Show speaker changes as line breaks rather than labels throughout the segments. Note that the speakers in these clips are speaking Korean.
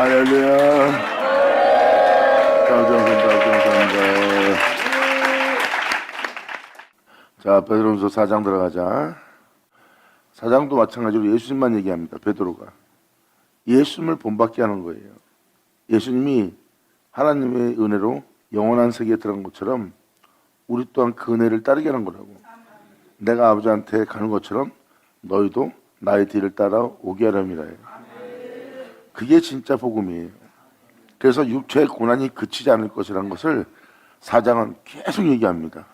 할렐루야. 감사합니다. 자, 베드로전서 4장 들어가자. 4장도 마찬가지로 예수님만 얘기합니다. 베드로가 예수님을 본받게 하는 거예요. 예수님이 하나님의 은혜로 영원한 세계에 들어간 것처럼 우리 또한 그 은혜를 따르게 하는 거라고. 내가 아버지한테 가는 것처럼 너희도 나의 뒤를 따라 오게 하렴이라 해요. 그게 진짜 복음이에요. 그래서 육체의 고난이 그치지 않을 것이라는 것을 4장은 계속 얘기합니다.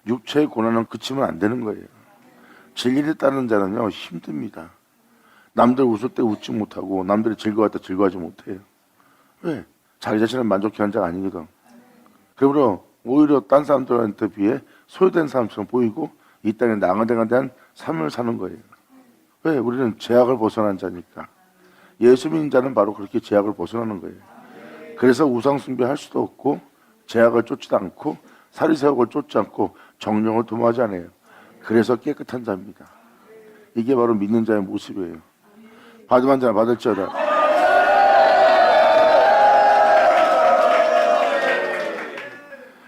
육체의 고난은 그치면 안 되는 거예요. 진리를 따르는 자는요 힘듭니다. 남들 웃을 때 웃지 못하고 남들이 즐거워할 때 즐거워하지 못해요. 왜? 자기 자신을 만족해 하는 자가 아니거든. 그러므로 오히려 딴 사람들한테 비해 소외된 사람처럼 보이고 이 땅에 나가에 대한 삶을 사는 거예요. 왜? 우리는 제약을 벗어난 자니까. 예수 믿는 자는 바로 그렇게 제약을 벗어나는 거예요. 그래서 우상 숭배할 수도 없고 제약을 쫓지도 않고 사리새욕을 쫓지 않고 정령을 도모하지 않아요. 그래서 깨끗한 자입니다. 이게 바로 믿는 자의 모습이에요. 받으면 자는 받을지어다.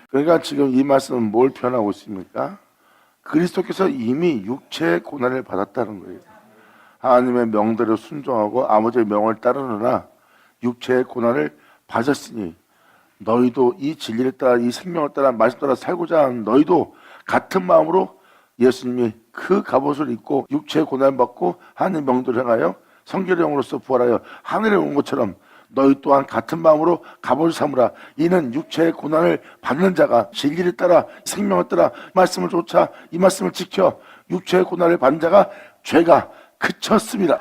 그러니까 지금 이 말씀은 뭘 표현하고 있습니까? 그리스도께서 이미 육체의 고난을 받았다는 거예요. 하나님의 명대로 순종하고 아버지의 명을 따르느라 육체의 고난을 받았으니 너희도 이 진리를 따라 이 생명을 따라 말씀 따라 살고자 하는 너희도 같은 마음으로 예수님이 그 갑옷을 입고 육체의 고난을 받고 하나님의 명대로 행하여 성결의 영으로서 부활하여 하늘에 온 것처럼 너희 또한 같은 마음으로 갑옷을 삼으라. 이는 육체의 고난을 받는 자가 진리를 따라 생명을 따라 말씀을 쫓아 이 말씀을 지켜 육체의 고난을 받는 자가 죄가 그쳤습니다.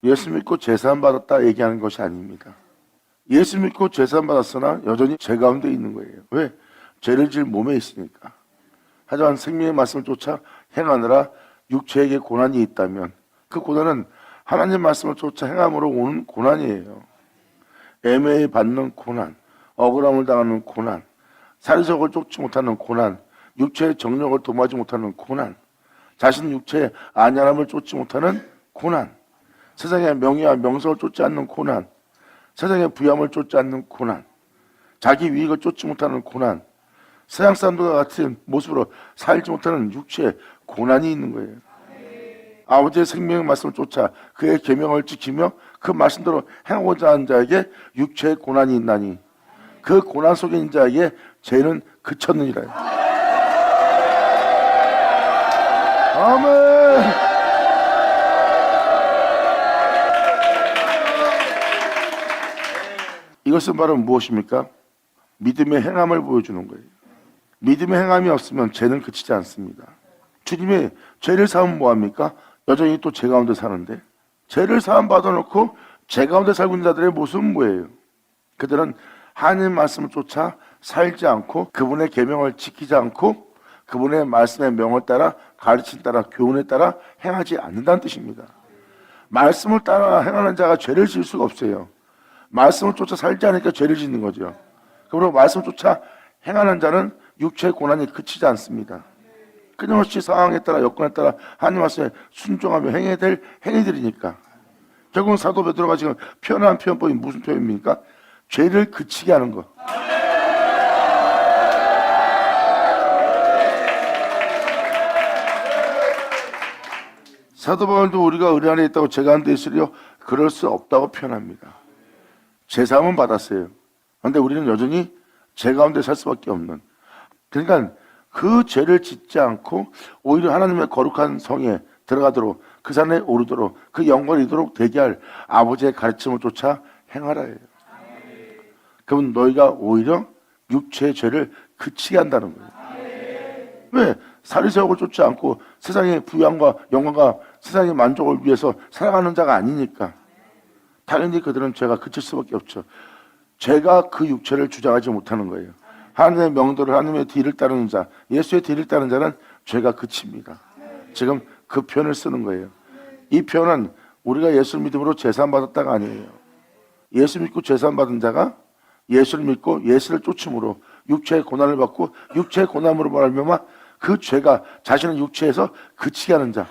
예수 믿고 제사함 받았다 얘기하는 것이 아닙니다. 예수 믿고 제사함 받았으나 여전히 죄 가운데 있는 거예요. 왜? 죄를 질 몸에 있으니까. 하지만 생명의 말씀을 쫓아 행하느라 육체에게 고난이 있다면 그 고난은 하나님 말씀을 쫓아 행함으로 오는 고난이에요. 애매히 받는 고난, 억울함을 당하는 고난, 사리새욕을 쫓지 못하는 고난, 육체의 정력을 도모하지 못하는 고난, 자신 육체의 안연함을 쫓지 못하는 고난, 세상의 명예와 명성을 쫓지 않는 고난, 세상의 부함을 쫓지 않는 고난, 자기 유익을 쫓지 못하는 고난, 세상 사람들과 같은 모습으로 살지 못하는 육체의 고난이 있는 거예요. 아버지의 생명의 말씀을 쫓아 그의 계명을 지키며 그 말씀대로 행하고자 하는 자에게 육체의 고난이 있나니 그 고난 속에 있는 자에게 죄는 그쳤느니라. 아멘. 이것은 바로 무엇입니까? 믿음의 행함을 보여주는 거예요. 믿음의 행함이 없으면 죄는 그치지 않습니다. 주님이 죄를 사하면 뭐합니까? 여전히 또 죄 가운데 사는데 죄를 사함 받아놓고 죄 가운데 살고 있는 자들의 모습은 뭐예요? 그들은 하나님의 말씀을 쫓아 살지 않고 그분의 계명을 지키지 않고 그분의 말씀의 명을 따라 가르침 따라 교훈에 따라 행하지 않는다는 뜻입니다. 말씀을 따라 행하는 자가 죄를 지을 수가 없어요. 말씀을 쫓아 살지 않으니까 죄를 짓는 거죠. 그러므로 말씀을 쫓아 행하는 자는 육체의 고난이 그치지 않습니다. 끊임없이 상황에 따라 여건에 따라 하나님 말씀에 순종하며 행해야 될 행위들이니까 결국은 사도 베드로가 지금 표현한 표현법이 무슨 표현입니까? 죄를 그치게 하는 것. 사도 바울도 우리가 은혜 안에 있다고 죄가 안 돼 있으리요? 그럴 수 없다고 표현합니다. 제사함은 받았어요. 그런데 우리는 여전히 죄 가운데 살 수밖에 없는. 그러니까 그 죄를 짓지 않고 오히려 하나님의 거룩한 성에 들어가도록 그 산에 오르도록 그 영광을 이루도록 되게 할 아버지의 가르침을 쫓아 행하라 해요. 그러면 너희가 오히려 육체의 죄를 그치게 한다는 거예요. 왜? 사리새욕을 쫓지 않고 세상의 부양과 영광과 세상의 만족을 위해서 살아가는 자가 아니니까 당연히 그들은 죄가 그칠 수밖에 없죠. 죄가 그 육체를 주장하지 못하는 거예요. 하나님의 명도를 하나님의 뒤를 따르는 자, 예수의 뒤를 따르는 자는 죄가 그칩니다. 지금 그 표현을 쓰는 거예요. 이 표현은 우리가 예수를 믿음으로 제사함 받았다가 아니에요. 예수 믿고 제사함 받은 자가 예수를 믿고 예수를 쫓음으로 육체의 고난을 받고 육체의 고난으로 말하면 그 죄가 자신의 육체에서 그치게 하는 자.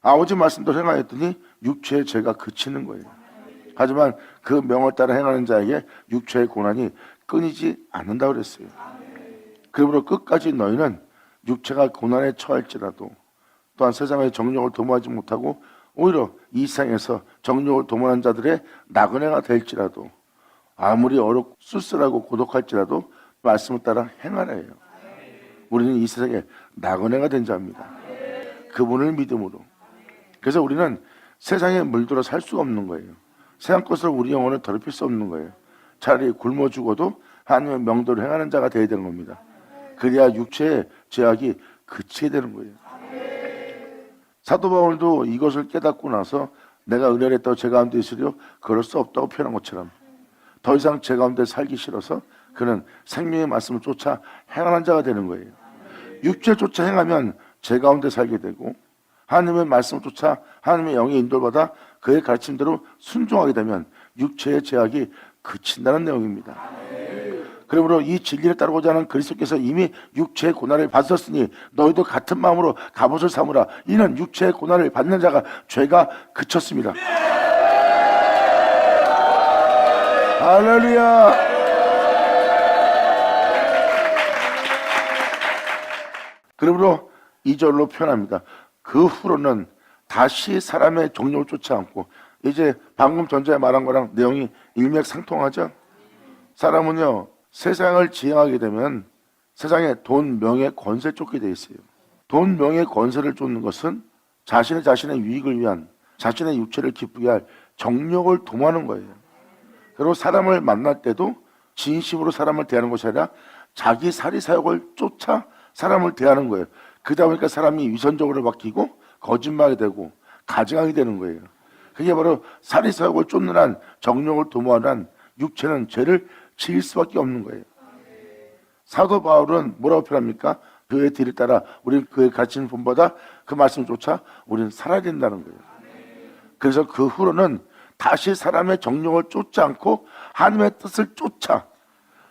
아버지 말씀도 행하였더니 육체의 죄가 그치는 거예요. 하지만 그 명을 따라 행하는 자에게 육체의 고난이 끊이지 않는다고 그랬어요. 그러므로 끝까지 너희는 육체가 고난에 처할지라도 또한 세상의 정욕을 도모하지 못하고 오히려 이 세상에서 정욕을 도모하는 자들의 나그네가 될지라도 아무리 어렵고 쓸쓸하고 고독할지라도 말씀을 따라 행하라 해요. 우리는 이 세상에 나그네가 된 자입니다. 그분을 믿음으로. 그래서 우리는 세상에 물들어 살 수가 없는 거예요. 세상 것으로 우리 영혼을 더럽힐 수 없는 거예요. 차라리 굶어 죽어도 하나님의 명도를 행하는 자가 되어야 되는 겁니다. 그래야 육체의 죄악이 그치게 되는 거예요. 사도 바울도 이것을 깨닫고 나서 내가 은혜했다고 제 가운데 있으려 그럴 수 없다고 표현한 것처럼 더 이상 제 가운데 살기 싫어서 그는 생명의 말씀을 쫓아 행하는 자가 되는 거예요. 육체를 쫓아 행하면 제 가운데 살게 되고 하나님의 말씀을 쫓아 하나님의 영의 인도를 받아 그의 가르침대로 순종하게 되면 육체의 죄악이 그친다는 내용입니다. 그러므로 이 진리를 따르고자 하는 그리스도께서 이미 육체의 고난을 받으셨으니 너희도 같은 마음으로 갑옷을 삼으라. 이는 육체의 고난을 받는 자가 죄가 그쳤습니다. 할렐루야. 그러므로 2절로 표현합니다. 그 후로는 다시 사람의 정욕을 쫓지 않고, 이제 방금 전자에 말한 거랑 내용이 일맥상통하죠. 사람은요 세상을 지향하게 되면 세상에 돈, 명예, 권세 쫓게 돼 있어요. 돈, 명예, 권세를 쫓는 것은 자신의 유익을 위한, 자신의 육체를 기쁘게 할 정욕을 도모하는 거예요. 그리고 사람을 만날 때도 진심으로 사람을 대하는 것이 아니라 자기 사리사욕을 쫓아 사람을 대하는 거예요. 그러다 보니까 사람이 위선적으로 바뀌고 거짓말이 되고 가증하게 되는 거예요. 그게 바로 사리사욕을 쫓는 한, 정욕을 도모하는 한 육체는 죄를 지을 수밖에 없는 거예요. 사도 바울은 뭐라고 표현합니까? 그의 뒤를 따라 우리는 그의 가르치는 본보다 그 말씀을 쫓아 우리는 살아야 된다는 거예요. 그래서 그 후로는 다시 사람의 정욕을 쫓지 않고 하나님의 뜻을 쫓아,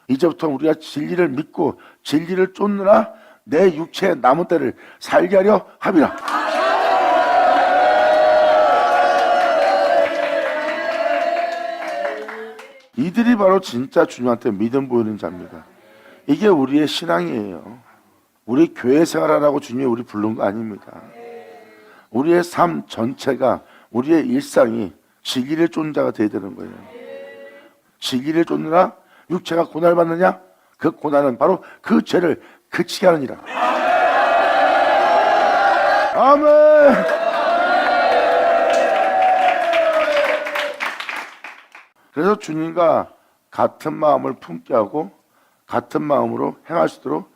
이제부터 우리가 진리를 믿고 진리를 쫓느라 내 육체의 남은 때를 살게 하려 함이라. 이들이 바로 진짜 주님한테 믿음 보이는 자입니다. 이게 우리의 신앙이에요. 우리 교회 생활하라고 주님이 우리 부른 거 아닙니다. 우리의 삶 전체가, 우리의 일상이 진리를 쫓는 자가 되어야 되는 거예요. 진리를 쫓느라 육체가 고난을 받느냐? 그 고난은 바로 그 죄를 그치게 하느니라. 아멘. 그래서 주님과 같은 마음을 품게 하고 같은 마음으로 행할 수 있도록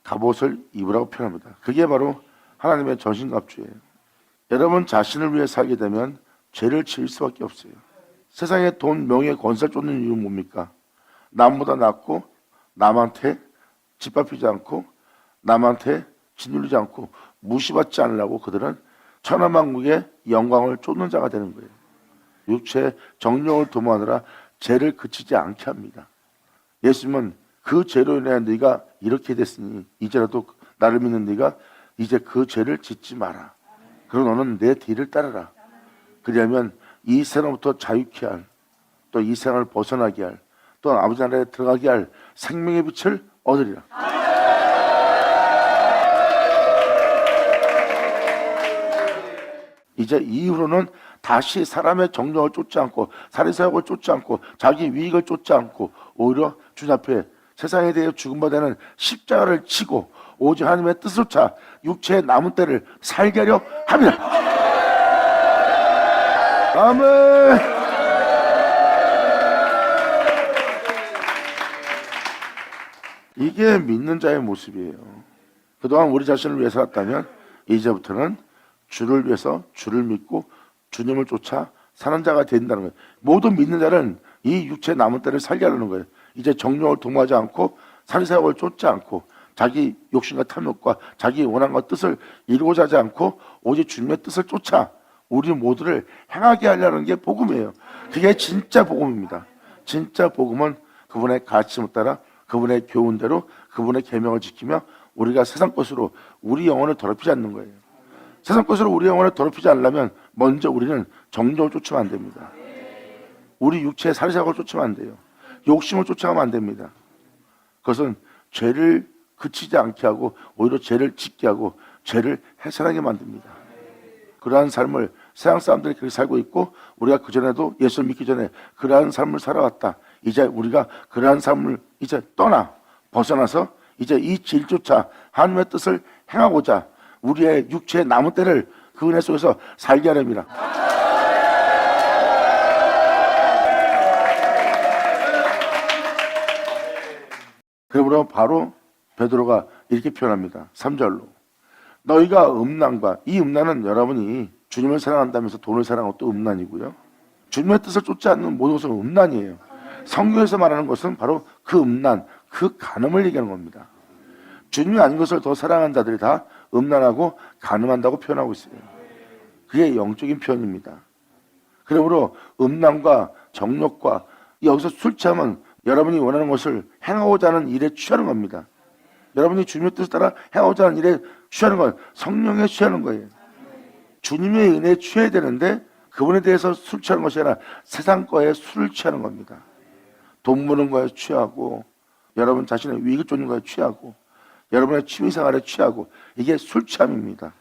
갑옷을 입으라고 표현합니다. 그게 바로 하나님의 전신갑주예요. 여러분 자신을 위해 살게 되면 죄를 지을 수밖에 없어요. 세상에 돈, 명예, 권세를 쫓는 이유는 뭡니까? 남보다 낫고 남한테 짓밟히지 않고 남한테 짓눌리지 않고 무시받지 않으려고 그들은 천하만국의 영광을 쫓는 자가 되는 거예요. 육체의 정욕을 도모하느라 죄를 그치지 않게 합니다. 예수님은 그 죄로 인해 네가 이렇게 됐으니 이제라도 나를 믿는 네가 이제 그 죄를 짓지 마라. 그리고 너는 내 뒤를 따르라. 그러면 이 세상부터 자유케 할, 또 이 세상을 벗어나게 할, 또 아버지 나라에 들어가게 할 생명의 빛을 얻으리라. 이제 이후로는 다시 사람의 정욕을 쫓지 않고 사리사욕을 쫓지 않고 자기 위익을 쫓지 않고 오히려 주님 앞에 세상에 대해 죽음받아는 십자가를 치고 오직 하나님의 뜻을 쫓아 육체의 남은 때를 살게 하려 합니다. 아멘. 이게 믿는 자의 모습이에요. 그동안 우리 자신을 위해 살았다면 이제부터는 주를 위해서 주를 믿고 주님을 쫓아 사는 자가 된다는 거예요. 모든 믿는 자는 이 육체의 남은 때를 살게 하려는 거예요. 이제 정욕을 도모하지 않고 사리사욕을 쫓지 않고 자기 욕심과 탐욕과 자기 원함과 뜻을 이루고자 하지 않고 오직 주님의 뜻을 쫓아 우리 모두를 행하게 하려는 게 복음이에요. 그게 진짜 복음입니다. 진짜 복음은 그분의 가르침을 따라 그분의 교훈대로 그분의 계명을 지키며 우리가 세상 것으로 우리 영혼을 더럽히지 않는 거예요. 세상 것으로 우리 영혼을 더럽히지 않으려면 먼저 우리는 정욕을 쫓으면 안 됩니다. 우리 육체의 사리사욕을 쫓으면 안 돼요. 욕심을 쫓아가면 안 됩니다. 그것은 죄를 그치지 않게 하고 오히려 죄를 짓게 하고 죄를 해산하게 만듭니다. 그러한 삶을 세상 사람들이 그렇게 살고 있고 우리가 그전에도 예수를 믿기 전에 그러한 삶을 살아왔다. 이제 우리가 그러한 삶을 이제 벗어나서 이제 이 진리조차 하나님의 뜻을 행하고자 우리의 육체의 남은 때를 그 은혜 속에서 살게 하렵니다. 그러므로 바로 베드로가 이렇게 표현합니다. 3절로 너희가 음란과 이 음란은 여러분이 주님을 사랑한다면서 돈을 사랑하는 것도 음란이고요. 주님의 뜻을 쫓지 않는 모든 것은 음란이에요. 성경에서 말하는 것은 바로 그 음란, 그 간음을 얘기하는 겁니다. 주님이 아닌 것을 더 사랑하는 자들이 다 음란하고 간음한다고 표현하고 있어요. 그게 영적인 표현입니다. 그러므로 음란과 정욕과 여기서 술 취하면 여러분이 원하는 것을 행하고자 하는 일에 취하는 겁니다. 여러분이 주님의 뜻을 따라 행하고자 하는 일에 취하는 건 성령에 취하는 거예요. 주님의 은혜에 취해야 되는데 그분에 대해서 술 취하는 것이 아니라 세상 거에 술을 취하는 겁니다. 돈 버는 거에 취하고 여러분 자신의 위익을 쫓는 거에 취하고 여러분의 취미생활에 취하고 이게 술 취함입니다.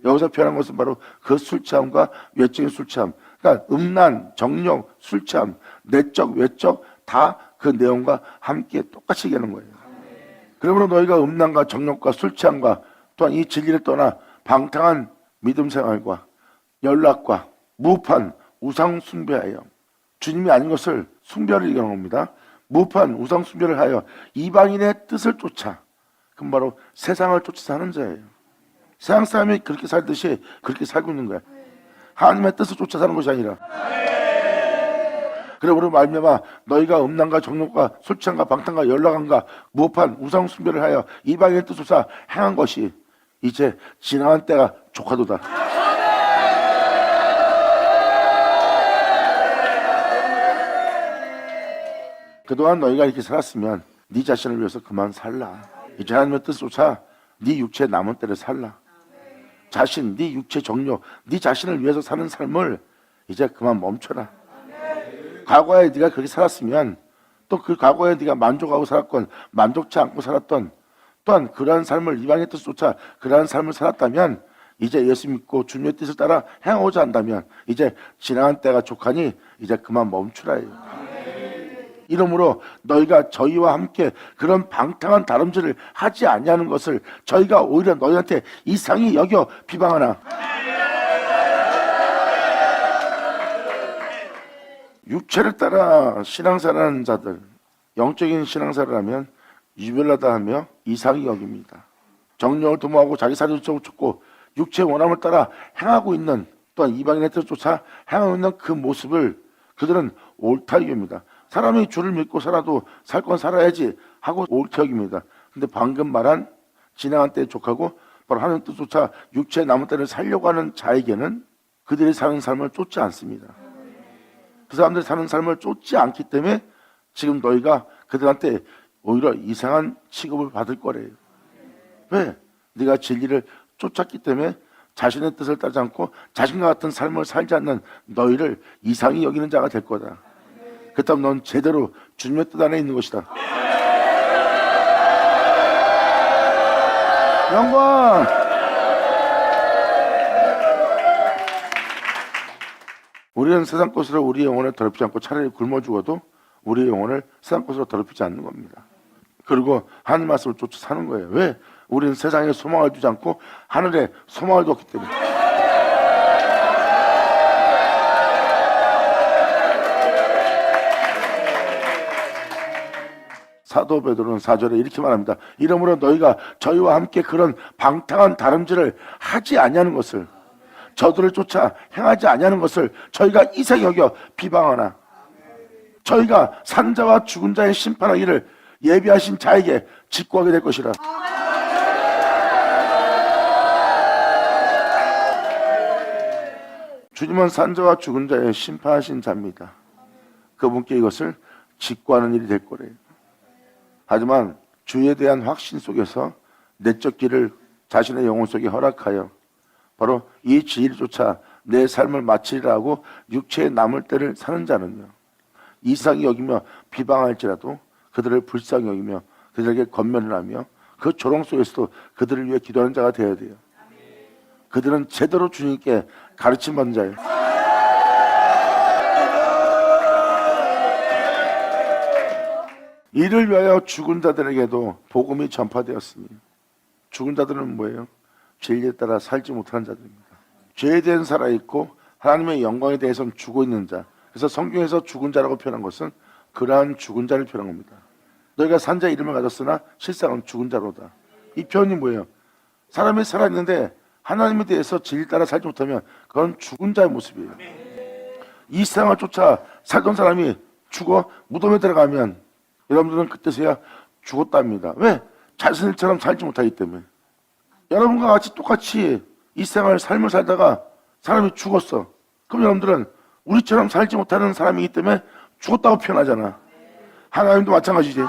여기서 표현한 것은 바로 그 술 취함과 외적인 술 취함. 그러니까 음란, 정욕, 술 취함, 내적, 외적 다 그 내용과 함께 똑같이 얘기하는 거예요. 그러므로 너희가 음란과 정욕과 술 취함과 또한 이 진리를 떠나 방탕한 믿음 생활과 연락과 무판 우상 숭배하여 주님이 아닌 것을 숭배를 얘기하는 겁니다. 무판 우상 숭배를 하여 이방인의 뜻을 쫓아 그럼 바로 세상을 쫓아 사는 자예요. 세상 사람이 그렇게 살듯이 그렇게 살고 있는 거야. 하나님의 뜻을 쫓아 사는 것이 아니라. 그러므로 말미암아 너희가 음란과 정욕과 술 취함과 방탕과 연락함과 무판 우상 숭배를 하여 이방인의 뜻을 쫓아 행한 것이 이제 지나간 때가 조카도다. 그동안 너희가 이렇게 살았으면 네 자신을 위해서 그만 살라. 이제 하나님의 뜻을 쫓아 네 육체의 남은 때를 살라. 자신, 네 육체 정욕, 네 자신을 위해서 사는 삶을 이제 그만 멈춰라. 과거에 네가 그렇게 살았으면 또 그 과거에 네가 만족하고 살았건 만족치 않고 살았던 또한 그러한 삶을 이방의 뜻을 쫓아 그러한 삶을 살았다면 이제 예수 믿고 주님의 뜻을 따라 행하고자 한다면 이제 지나간 때가 족하니 이제 그만 멈추라예요. 이러므로 너희가 저희와 함께 그런 방탕한 다름질을 하지 아니하는 것을 저희가 오히려 너희한테 이상히 여겨 비방하나. 육체를 따라 신앙생활하는 자들, 영적인 신앙생활을 하면 유별나다 하며 이상히 여깁니다. 정욕을 도모하고 자기 살을 쫓고 육체의 원함을 따라 행하고 있는 또한 이방인의 뜻을 쫓아 행하고 있는 그 모습을 그들은 옳다 여깁니다. 사람이 주를 믿고 살아도 살 건 살아야지 하고 옳다 여깁니다. 근데 방금 말한 지나간 때에 족하고 바로 하나님 뜻조차 육체의 남은 때를 살려고 하는 자에게는 그들이 사는 삶을 쫓지 않습니다. 그 사람들이 사는 삶을 쫓지 않기 때문에 지금 너희가 그들한테 오히려 이상한 취급을 받을 거래요. 왜? 네가 진리를 쫓았기 때문에 자신의 뜻을 따르지 않고 자신과 같은 삶을 살지 않는 너희를 이상히 여기는 자가 될 거다. 그렇다면 넌 제대로 주님의 뜻 안에 있는 것이다. 영광! 우리는 세상 것으로 우리 영혼을 더럽히지 않고 차라리 굶어 죽어도 우리 영혼을 세상 것으로 더럽히지 않는 겁니다. 그리고 하나님 말씀을 쫓아 사는 거예요. 왜? 우리는 세상에 소망을 두지 않고 하늘에 소망을 뒀기 때문에. 사도 베드로는 4절에 이렇게 말합니다. 이러므로 너희가 저희와 함께 그런 방탕한 다름질을 하지 아니하는 것을 저들을 쫓아 행하지 아니하는 것을 저희가 이상히 여겨 비방하나 저희가 산 자와 죽은 자의 심판하기를 예비하신 자에게 직구하게 될 것이라. 주님은 산 자와 죽은 자의 심판하신 자입니다. 그분께 이것을 직구하는 일이 될 거래요. 하지만 주에 대한 확신 속에서 내적 길을 자신의 영혼 속에 허락하여 바로 이 진리조차 내 삶을 마치리라 하고 육체에 남을 때를 사는 자는요, 이상히 여기며 비방할지라도 그들을 불쌍히 여기며 그들에게 권면을 하며 그 조롱 속에서도 그들을 위해 기도하는 자가 되어야 돼요. 그들은 제대로 주님께 가르침 받는 자예요. 이를 위하여 죽은 자들에게도 복음이 전파되었으니, 죽은 자들은 뭐예요? 진리에 따라 살지 못하는 자들입니다. 죄에 대해서 살아있고 하나님의 영광에 대해서는 죽어 있는 자. 그래서 성경에서 죽은 자라고 표현한 것은 그러한 죽은 자를 표현한 겁니다. 너희가 산 자 이름을 가졌으나 실상은 죽은 자로다. 이 표현이 뭐예요? 사람이 살아있는데 하나님에 대해서 진리 따라 살지 못하면 그건 죽은 자의 모습이에요. 이 세상을 쫓아 살던 사람이 죽어 무덤에 들어가면 여러분들은 그때서야 죽었답니다. 왜? 자신처럼 살지 못하기 때문에. 여러분과 같이 똑같이 이 생활 삶을 살다가 사람이 죽었어. 그럼 여러분들은 우리처럼 살지 못하는 사람이기 때문에 죽었다고 표현하잖아. 하나님도 마찬가지지.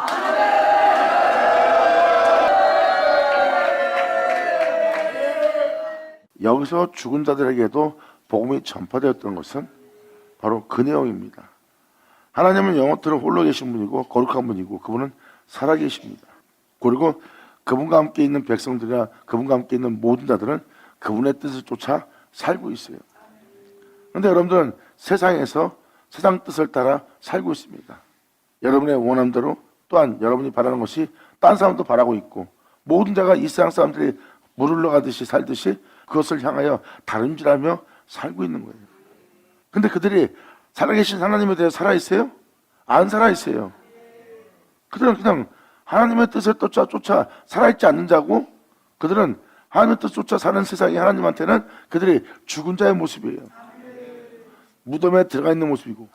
여기서 죽은 자들에게도 복음이 전파되었던 것은 바로 그 내용입니다. 하나님은 영원토록 홀로 계신 분이고 거룩한 분이고 그분은 살아계십니다. 그리고 그분과 함께 있는 백성들이나 그분과 함께 있는 모든 자들은 그분의 뜻을 쫓아 살고 있어요. 그런데 여러분들은 세상에서 세상 뜻을 따라 살고 있습니다. 여러분의 원함대로 또한 여러분이 바라는 것이 딴 사람도 바라고 있고 모든 자가 이 세상 사람들이 물 흘러가듯이 살듯이 그것을 향하여 다름질하며 살고 있는 거예요. 근데 그들이 살아계신 하나님에 대해 살아있어요? 안 살아있어요. 그들은 그냥 하나님의 뜻을 쫓아 살아있지 않는 자고 그들은 하나님의 뜻 쫓아 사는 세상이 하나님한테는 그들이 죽은 자의 모습이에요. 무덤에 들어가 있는 모습이고.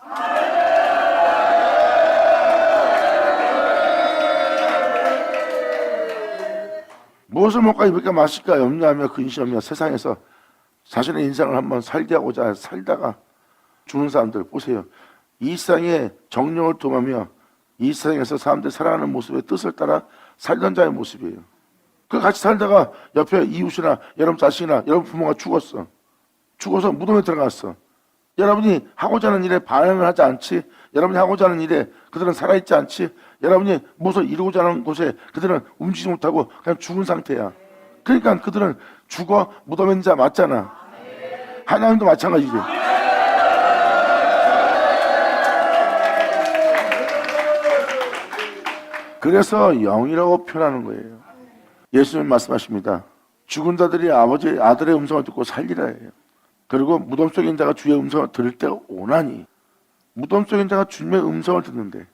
무엇을 먹까 입을까 마실까 염려하며 근심하며 세상에서 자신의 인생을 한번 살게 하고자 살다가 죽는 사람들 보세요. 이 세상의 정령을 도하며 이 세상에서 사람들이 살아가는 모습의 뜻을 따라 살던 자의 모습이에요. 그 같이 살다가 옆에 이웃이나 여러분 자식이나 여러분 부모가 죽었어. 죽어서 무덤에 들어갔어. 여러분이 하고자 하는 일에 반응을 하지 않지. 여러분이 하고자 하는 일에 그들은 살아있지 않지. 여러분이 무엇을 이루고자 하는 곳에 그들은 움직이지 못하고 그냥 죽은 상태야. 그러니까 그들은 죽어 무덤에 있는 자 맞잖아. 하나님도 마찬가지지. 그래서 영이라고 표현하는 거예요. 예수님 말씀하십니다. 죽은 자들이 아들의 음성을 듣고 살리라 해요. 그리고 무덤 속에 있는 자가 주의 음성을 들을 때가 오나니. 무덤 속에 있는 자가 주님의 음성을 듣는데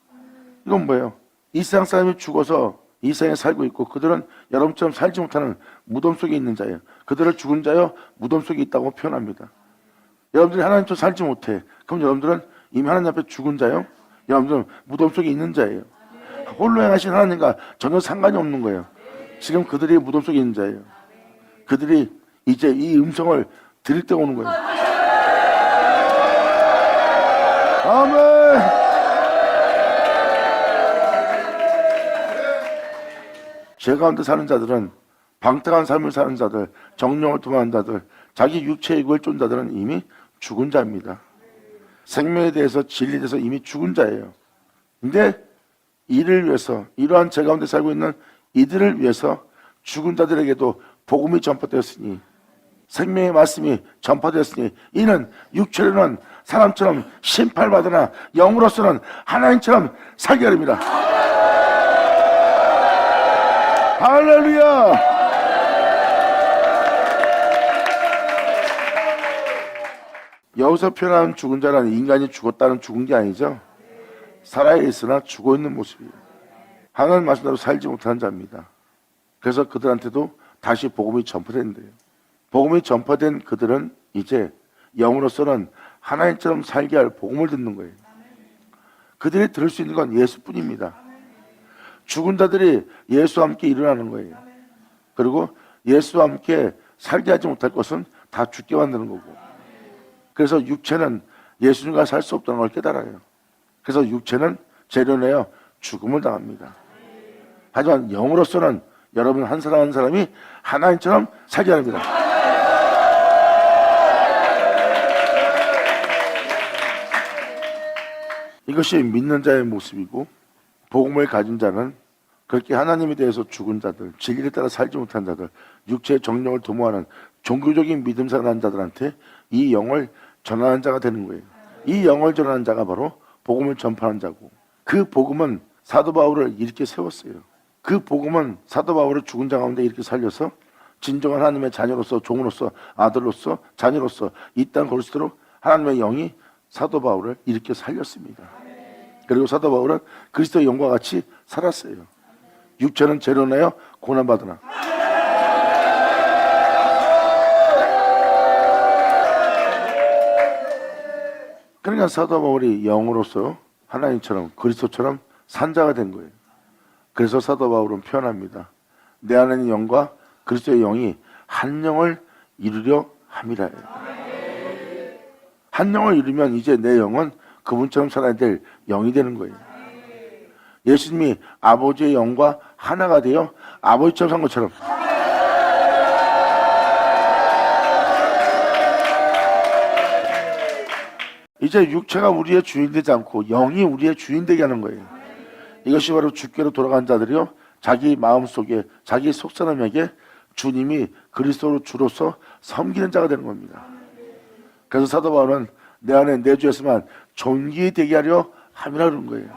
이건 뭐예요? 이 세상 사람이 죽어서 이 세상에 살고 있고 그들은 여러분처럼 살지 못하는 무덤 속에 있는 자예요. 그들을 죽은 자여 무덤 속에 있다고 표현합니다. 여러분들이 하나님처럼 살지 못해. 그럼 여러분들은 이미 하나님 앞에 죽은 자예요. 여러분들은 무덤 속에 있는 자예요. 홀로 행하신 하나님과 전혀 상관이 없는 거예요. 지금 그들이 무덤 속에 있는 자예요. 그들이 이제 이 음성을 들을 때 오는 거예요. 아멘. 죄 가운데 사는 자들은 방탕한 삶을 사는 자들, 정령을 도모하는 자들, 자기 육체의 이익을 쫓는 자들은 이미 죽은 자입니다. 생명에 대해서 진리에 대해서 이미 죽은 자예요. 근데 이를 위해서 이러한 죄 가운데 살고 있는 이들을 위해서 죽은 자들에게도 복음이 전파되었으니 생명의 말씀이 전파되었으니 이는 육체로는 사람처럼 심판받으나 영으로서는 하나님처럼 살게 하립니다. 할렐루야. 여기서 표현하는 죽은 자는 인간이 죽었다는 죽은 게 아니죠. 살아있으나 죽어있는 모습이에요. 하나님 말씀대로 살지 못하는 자입니다. 그래서 그들한테도 다시 복음이 전파된대요. 복음이 전파된 그들은 이제 영으로서는 하나님처럼 살게 할 복음을 듣는 거예요. 그들이 들을 수 있는 건 예수뿐입니다. 죽은 자들이 예수와 함께 일어나는 거예요. 그리고 예수와 함께 살게 하지 못할 것은 다 죽게 만드는 거고. 그래서 육체는 예수님과 살 수 없다는 걸 깨달아요. 그래서 육체는 재련하여 죽음을 당합니다. 하지만 영으로서는 여러분 한 사람 한 사람이 하나님처럼 살게 합니다. 이것이 믿는 자의 모습이고, 복음을 가진 자는 그렇게 하나님에 대해서 죽은 자들, 진리에 따라 살지 못한 자들, 육체의 정령을 도모하는 종교적인 믿음 생활하는 자들한테 이 영을 전하는 자가 되는 거예요. 이 영을 전하는 자가 바로 복음을 전파하는 자고, 그 복음은 사도 바울을 이렇게 세웠어요. 그 복음은 사도 바울을 죽은 자 가운데 이렇게 살려서 진정한 하나님의 자녀로서, 종으로서, 아들로서, 자녀로서 이 땅 걸 수 있도록 하나님의 영이 사도 바울을 이렇게 살렸습니다. 그리고 사도 바울은 그리스도의 영과 같이 살았어요. 육체는 재련하여 고난받으나. 그러니까 사도 바울이 영으로서 하나님처럼 그리스도처럼 산 자가 된 거예요. 그래서 사도 바울은 표현합니다. 내 안에 있는 영과 그리스도의 영이 한 영을 이루려 함이라. 한 영을 이루면 이제 내 영은 그분처럼 살아야 될 영이 되는 거예요. 예수님이 아버지의 영과 하나가 되어 아버지처럼 산 것처럼, 이제 육체가 우리의 주인 되지 않고 영이 우리의 주인 되게 하는 거예요. 이것이 바로 주께로 돌아간 자들이요, 자기 마음속에, 자기 속사람에게 주님이 그리스도로 주로서 섬기는 자가 되는 겁니다. 그래서 사도 바울은 내 안에 내 주에서만 존귀되게 하려 함이라 그런 거예요.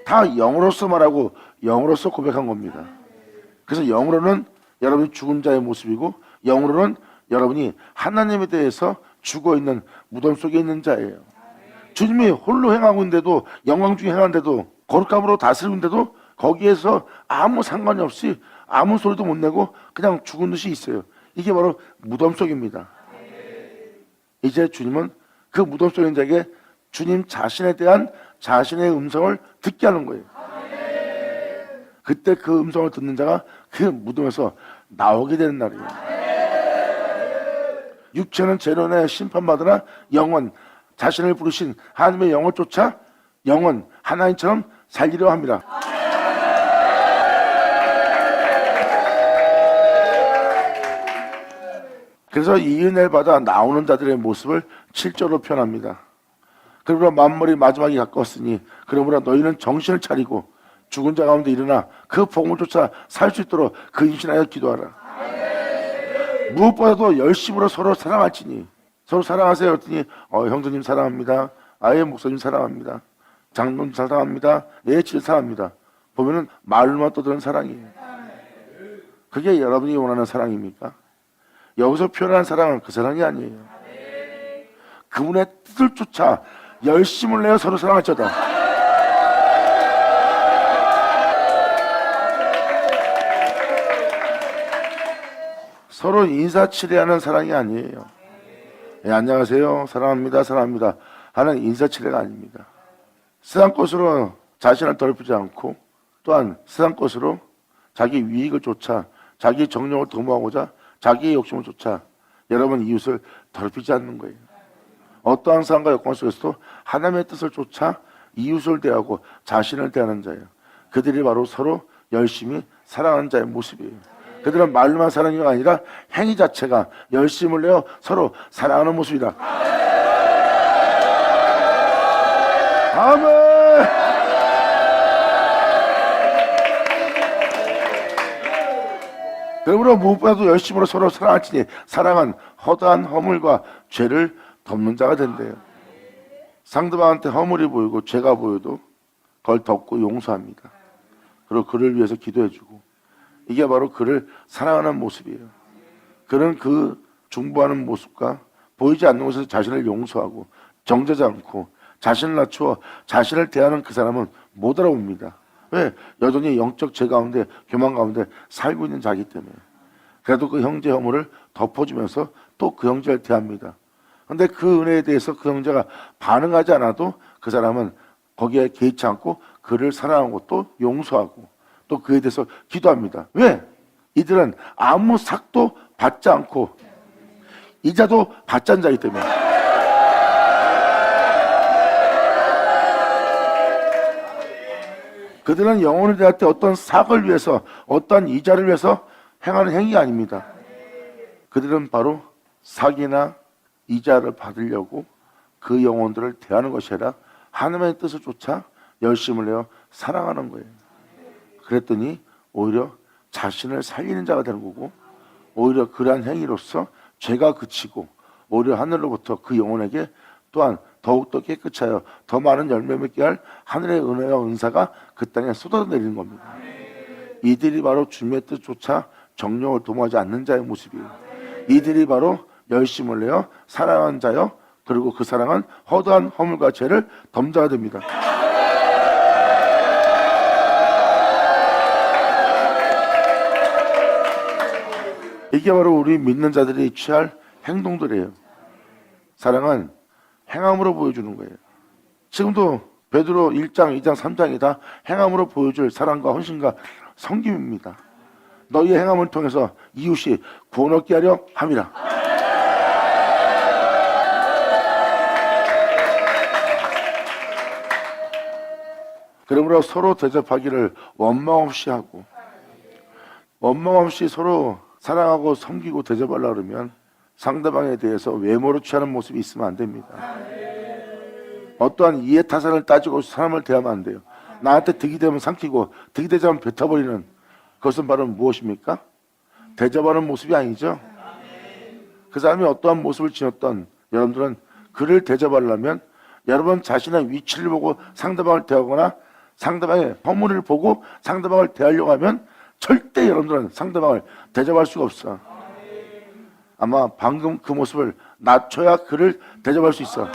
다 영으로서 말하고 영으로서 고백한 겁니다. 그래서 영으로는 여러분이 죽은 자의 모습이고, 영으로는 여러분이 하나님에 대해서 죽어있는 무덤 속에 있는 자예요. 주님이 홀로 행하고 있는데도, 영광 중에 행하는데도, 거룩함으로 다스리고 있는데도 거기에서 아무 상관이 없이 아무 소리도 못 내고 그냥 죽은 듯이 있어요. 이게 바로 무덤 속입니다. 이제 주님은 그 무덤 속에 있는 자에게 주님 자신에 대한 자신의 음성을 듣게 하는 거예요. 그때 그 음성을 듣는 자가 그 무덤에서 나오게 되는 날이에요. 육체는 재련하여 심판받으나 영은 자신을 부르신 하나님의 영을 쫓아 영은 하나님처럼 살리려 합니다. 그래서 이 은혜를 받아 나오는 자들의 모습을 7절로 표현합니다. 그러므로 만물이 마지막이 가까웠으니 그러므로 너희는 정신을 차리고 죽은 자 가운데 일어나 그 복음을 쫓아 살 수 있도록 근신하여 기도하라. 무엇보다도 열심으로 서로 사랑할지니. 서로 사랑하세요 했더니 형제님 사랑합니다. 아예 목사님 사랑합니다. 장로님 사랑합니다. 예치를 사랑합니다. 보면은 말로만 떠드는 사랑이에요. 그게 여러분이 원하는 사랑입니까? 여기서 표현한 사랑은 그 사랑이 아니에요. 그분의 뜻을 쫓아 열심을 내어 서로 사랑할지어다. 서로 인사치레하는 사랑이 아니에요. 예, 안녕하세요, 사랑합니다, 사랑합니다 하는 인사치레가 아닙니다. 세상 것으로 자신을 더럽히지 않고, 또한 세상 것으로 자기 이익을 쫓아 자기 정령을 도모하고자 자기의 욕심을 쫓아 여러분 이웃을 더럽히지 않는 거예요. 어떠한 상황과 여건 속에서도 하나님의 뜻을 쫓아 이웃을 대하고 자신을 대하는 자예요. 그들이 바로 서로 열심히 사랑하는 자의 모습이에요. 그들은 말로만 사랑이 아니라 행위 자체가 열심을 내어 서로 사랑하는 모습이다. 아멘. 그러므로 무엇보다도 열심으로 서로 사랑할지니 사랑은 허다한 허물과 죄를 덮는 자가 된대요. 상대방한테 허물이 보이고 죄가 보여도 그걸 덮고 용서합니다. 그리고 그를 위해서 기도해주고, 이게 바로 그를 사랑하는 모습이에요. 그는 그 중보하는 모습과 보이지 않는 곳에서 자신을 용서하고 정죄하지 않고 자신을 낮추어 자신을 대하는 그 사람은 못 알아봅니다. 왜? 여전히 영적 죄 가운데, 교만 가운데 살고 있는 자이기 때문에. 그래도 그 형제 허물을 덮어주면서 또 그 형제를 대합니다. 그런데 그 은혜에 대해서 그 형제가 반응하지 않아도 그 사람은 거기에 개의치 않고 그를 사랑하고 또 용서하고 또 그에 대해서 기도합니다. 왜? 이들은 아무 삭도 받지 않고 이자도 받지 않은 자이기 때문에. 그들은 영혼을 대할 때 어떤 삭을 위해서, 어떤 이자를 위해서 행하는 행위가 아닙니다. 그들은 바로 삭이나 이자를 받으려고 그 영혼들을 대하는 것이 아니라 하나님의 뜻을 쫓아 열심을 내어 사랑하는 거예요. 그랬더니 오히려 자신을 살리는 자가 되는 거고, 오히려 그러한 행위로서 죄가 그치고 오히려 하늘로부터 그 영혼에게 또한 더욱더 깨끗하여 더 많은 열매 맺게 할 하늘의 은혜와 은사가 그 땅에 쏟아내리는 겁니다. 이들이 바로 주님의 뜻조차 정령을 도모하지 않는 자의 모습이에요. 이들이 바로 열심을 내어 사랑하는 자여, 그리고 그 사랑은 허다한 허물과 죄를 덤자가 됩니다. 이게 바로 우리 믿는 자들이 취할 행동들이에요. 사랑은 행함으로 보여주는 거예요. 지금도 베드로 1장, 2장, 3장이 다 행함으로 보여줄 사랑과 헌신과 섬김입니다. 너희의 행함을 통해서 이웃이 구원 얻게 하려 함이라. 그러므로 서로 대접하기를 원망 없이 하고, 원망 없이 서로 사랑하고 섬기고 대접하려고 그러면 상대방에 대해서 외모로 취하는 모습이 있으면 안 됩니다. 어떠한 이해타산을 따지고 사람을 대하면 안 돼요. 나한테 득이 되면 삼키고 득이 되지 않으면 뱉어버리는, 그것은 바로 무엇입니까? 대접하는 모습이 아니죠. 그 사람이 어떠한 모습을 지녔던 여러분들은 그를 대접하려면 여러분 자신의 위치를 보고 상대방을 대하거나 상대방의 허물을 보고 상대방을 대하려고 하면 절대 여러분들은 상대방을 대접할 수가 없어. 아마 방금 그 모습을 낮춰야 그를 대접할 수 있어.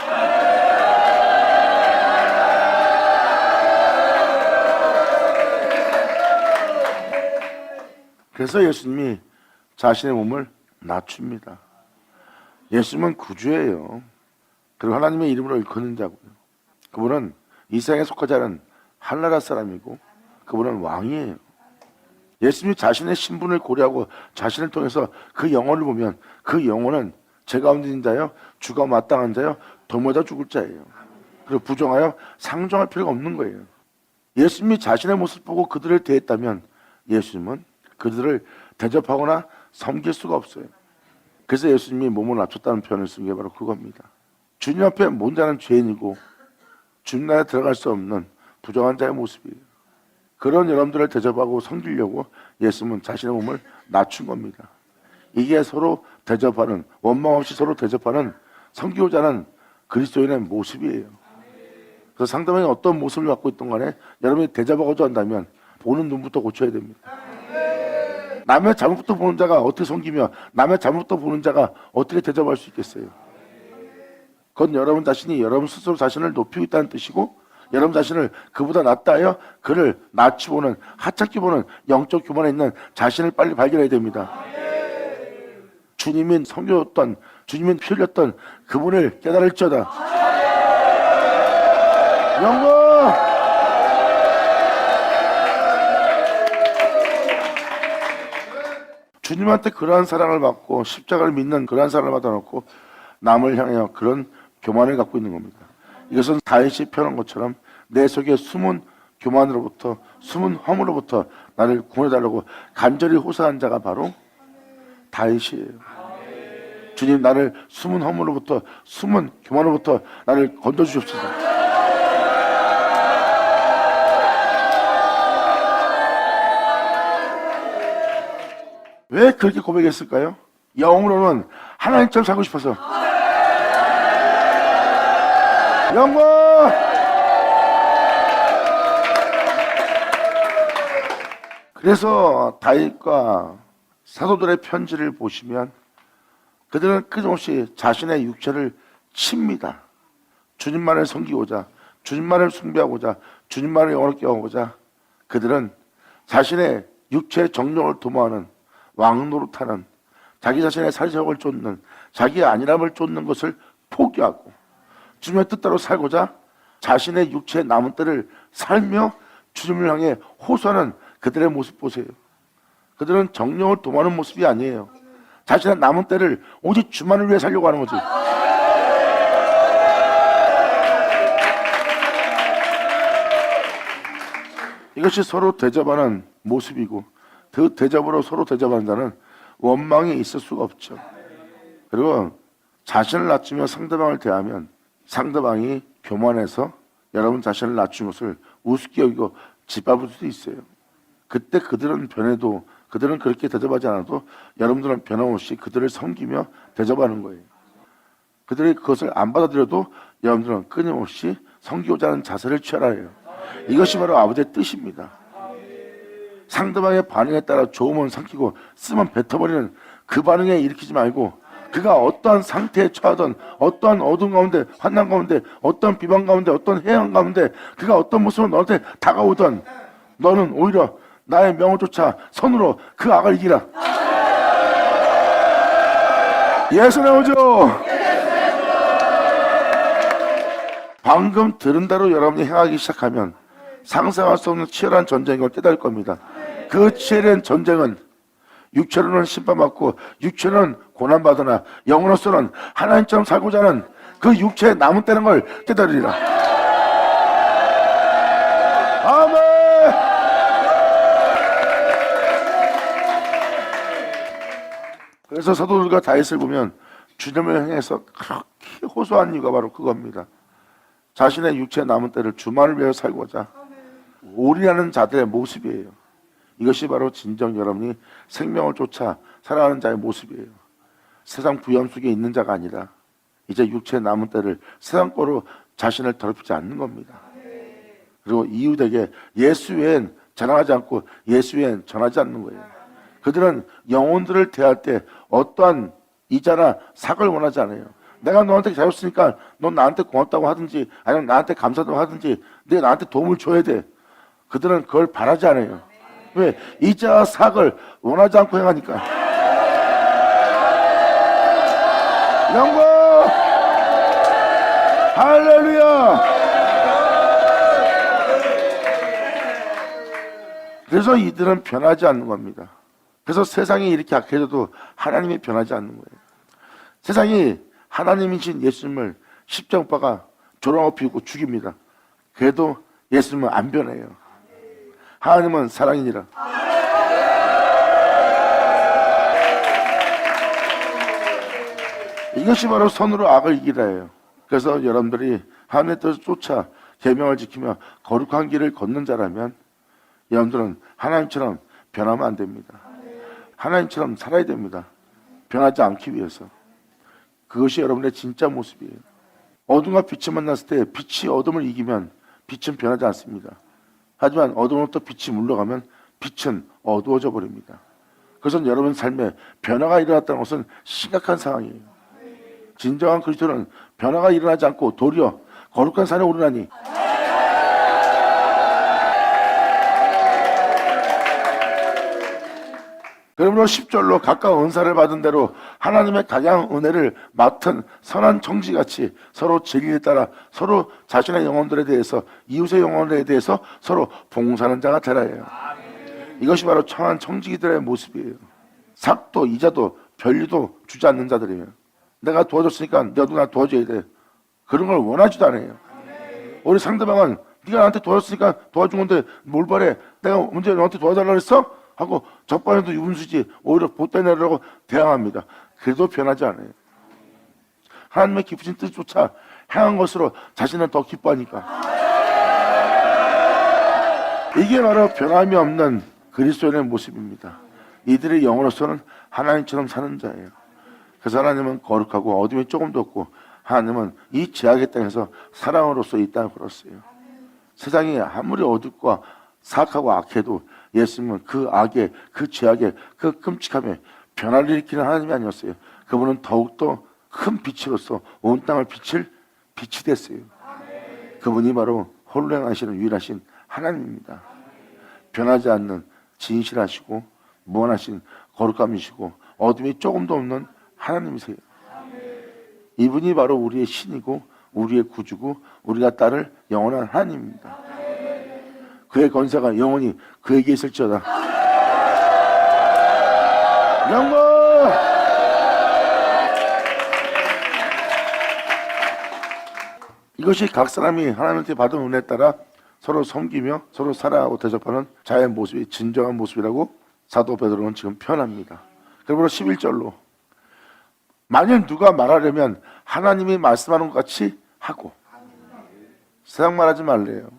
그래서 예수님이 자신의 몸을 낮춥니다. 예수님은 구주예요. 그리고 하나님의 이름으로 일컫는 자고요. 그분은 이 세상에 속하지 않은 한나라 사람이고 그분은 왕이에요. 예수님이 자신의 신분을 고려하고 자신을 통해서 그 영혼을 보면 그 영혼은 죄 가운데 있는 자요, 주가 마땅한 자요, 돌보다 죽을 자예요. 그리고 부정하여 상정할 필요가 없는 거예요. 예수님이 자신의 모습 보고 그들을 대했다면 예수님은 그들을 대접하거나 섬길 수가 없어요. 그래서 예수님이 몸을 낮췄다는 표현을 쓴 게 바로 그겁니다. 주님 앞에 못 자는 죄인이고 주님 나라에 들어갈 수 없는 부정한 자의 모습이에요. 그런 여러분들을 대접하고 섬기려고 예수님은 자신의 몸을 낮춘 겁니다. 이게 서로 대접하는, 원망 없이 서로 대접하는, 섬기고자 하는 그리스도인의 모습이에요. 그래서 상대방이 어떤 모습을 갖고 있던 간에 여러분이 대접하고자 한다면 보는 눈부터 고쳐야 됩니다. 남의 잘못부터 보는 자가 어떻게 섬기며 남의 잘못부터 보는 자가 어떻게 대접할 수 있겠어요? 그건 여러분 자신이 여러분 스스로 자신을 높이고 있다는 뜻이고, 여러분 자신을 그보다 낫다 하여 그를 낮이 보는, 하찮게 보는 영적 교만에 있는 자신을 빨리 발견해야 됩니다. 주님이 섬겨줬던, 주님이 피 흘렸던 그분을 깨달을지어다. 영광! 주님한테 그러한 사랑을 받고 십자가를 믿는 그러한 사랑을 받아놓고 남을 향하여 그런 교만을 갖고 있는 겁니다. 이것은 다윗이 표현한 것처럼 내 속에 숨은 교만으로부터, 숨은 허물로부터 나를 구원해달라고 간절히 호소한 자가 바로 다윗이에요. 주님, 나를 숨은 허물로부터, 숨은 교만으로부터 나를 건져주십시오. 왜 그렇게 고백했을까요? 영으로는 하나님처럼 살고 싶어서. 영광! 그래서 다윗과 사도들의 편지를 보시면 그들은 끊임없이 자신의 육체를 칩니다. 주님만을 섬기고자, 주님만을 숭배하고자, 주님만을 영원롭게 하고자 그들은 자신의 육체의 정령을 도모하는, 왕노릇하는, 자기 자신의 사리석을 쫓는, 자기의 안일함을 쫓는 것을 포기하고 주님의 뜻대로 살고자 자신의 육체의 남은 때를 살며 주님을 향해 호소하는 그들의 모습 보세요. 그들은 정령을 도모하는 모습이 아니에요. 자신의 남은 때를 오직 주만을 위해 살려고 하는 거지. 이것이 서로 대접하는 모습이고 그 대접으로 서로 대접하는 자는 원망이 있을 수가 없죠. 그리고 자신을 낮추며 상대방을 대하면 상대방이 교만해서 여러분 자신을 낮춘 것을 우습게 여기고 짓밟을 수도 있어요. 그때 그들은 변해도 그들은 그렇게 대접하지 않아도 여러분들은 변함없이 그들을 섬기며 대접하는 거예요. 그들이 그것을 안 받아들여도 여러분들은 끊임없이 섬기고자 하는 자세를 취하라 해요. 이것이 바로 아버지의 뜻입니다. 상대방의 반응에 따라 좋으면 삼키고 쓰면 뱉어버리는 그 반응에 일으키지 말고 그가 어떠한 상태에 처하던 어떠한 어둠 가운데 환난 가운데 어떤 비방 가운데 어떤 해양 가운데 그가 어떤 모습으로 너한테 다가오던 너는 오히려 나의 명호조차 손으로 그 악을 이기라. 예수의 오죠. 방금 들은 대로 여러분이 행하기 시작하면 상상할 수 없는 치열한 전쟁인 걸 깨달을 겁니다. 그 치열한 전쟁은 육체로는 심판받고 육체는 고난받으나 영으로서는 하나님처럼 살고자 하는 그 육체에 남은 때는 걸 깨달으리라. 아멘. 그래서 사도들과 다윗을 보면 주님을 향해서 그렇게 호소한 이유가 바로 그겁니다. 자신의 육체에 남은 때를 주만을 위하여 살고자 올인하는 자들의 모습이에요. 이것이 바로 진정 여러분이 생명을 쫓아 살아가는 자의 모습이에요. 세상 부염 속에 있는 자가 아니라 이제 육체에 남은 때를 세상 거로 자신을 더럽히지 않는 겁니다. 그리고 이웃에게 예수 외엔 자랑하지 않고 예수 외엔 전하지 않는 거예요. 그들은 영혼들을 대할 때 어떠한 이자나 삭을 원하지 않아요. 내가 너한테 잘했으니까 넌 나한테 고맙다고 하든지 아니면 나한테 감사하다고 하든지 내가 나한테 도움을 줘야 돼. 그들은 그걸 바라지 않아요. 왜? 이자와 삭을 원하지 않고 행하니까. 영광! 할렐루야! 그래서 이들은 변하지 않는 겁니다. 그래서 세상이 이렇게 악해져도 하나님이 변하지 않는 거예요. 세상이 하나님이신 예수님을 십자가 못 박아 조롱하고 비웃고 죽입니다. 그래도 예수님은 안 변해요. 하나님은 사랑이니라. 이것이 바로 선으로 악을 이기라예요. 그래서 여러분들이 하나님의 뜻을 쫓아 계명을 지키며 거룩한 길을 걷는 자라면 여러분들은 하나님처럼 변하면 안 됩니다. 하나님처럼 살아야 됩니다. 변하지 않기 위해서. 그것이 여러분의 진짜 모습이에요. 어둠과 빛이 만났을 때 빛이 어둠을 이기면 빛은 변하지 않습니다. 하지만 어둠으로부터 빛이 물러가면 빛은 어두워져 버립니다. 그것은 여러분 삶에 변화가 일어났다는 것은 심각한 상황이에요. 진정한 그리스도는 변화가 일어나지 않고 도리어 거룩한 산에 오르나니 그러므로 10절로 가까운 은사를 받은 대로 하나님의 각양 은혜를 맡은 선한 청지같이 서로 진리에 따라 서로 자신의 영혼들에 대해서 이웃의 영혼들에 대해서 서로 봉사하는 자가 되라예요. 이것이 바로 청한 청지기들의 모습이에요. 삭도 이자도 별리도 주지 않는 자들이에요. 내가 도와줬으니까 너도 나 도와줘야 돼. 그런 걸 원하지도 않아요. 우리 상대방은 네가 나한테 도와줬으니까 도와준 건데 뭘 바래? 내가 언제 너한테 도와달라고 했어? 하고 저번에도 유분수지 오히려 보따 내려고 대항합니다. 그래도 변하지 않아요. 하나님의 깊으신 뜻조차 행한 것으로 자신은 더 기뻐하니까. 이게 바로 변함이 없는 그리스도인의 모습입니다. 이들의 영으로서는 하나님처럼 사는 자예요. 그래서 하나님은 거룩하고 어둠이 조금도 없고 하나님은 이 죄악의 땅에서 사랑으로서 이 땅을 걸었어요. 세상이 아무리 어둡고 사악하고 악해도 예수님은 그 악에 그 죄악에 그 끔찍함에 변화를 일으키는 하나님이 아니었어요. 그분은 더욱더 큰 빛으로서 온 땅을 비칠 빛이 됐어요. 그분이 바로 홀로 행하시는 유일하신 하나님입니다. 변하지 않는 진실하시고 무한하신 거룩함이시고 어둠이 조금도 없는 하나님이세요. 이분이 바로 우리의 신이고 우리의 구주고 우리가 따를 영원한 하나님입니다. 그의 권세가 영원히 그에게 있을지어다. 영광! 이것이 각 사람이 하나님한테 받은 은혜에 따라 서로 섬기며 서로 사랑하고 대접하는 자의 모습이 진정한 모습이라고 사도 베드로는 지금 표현합니다. 그러므로 11절로 만일 누가 말하려면 하나님이 말씀하는 것 같이 하고, 세상 말하지 말래요.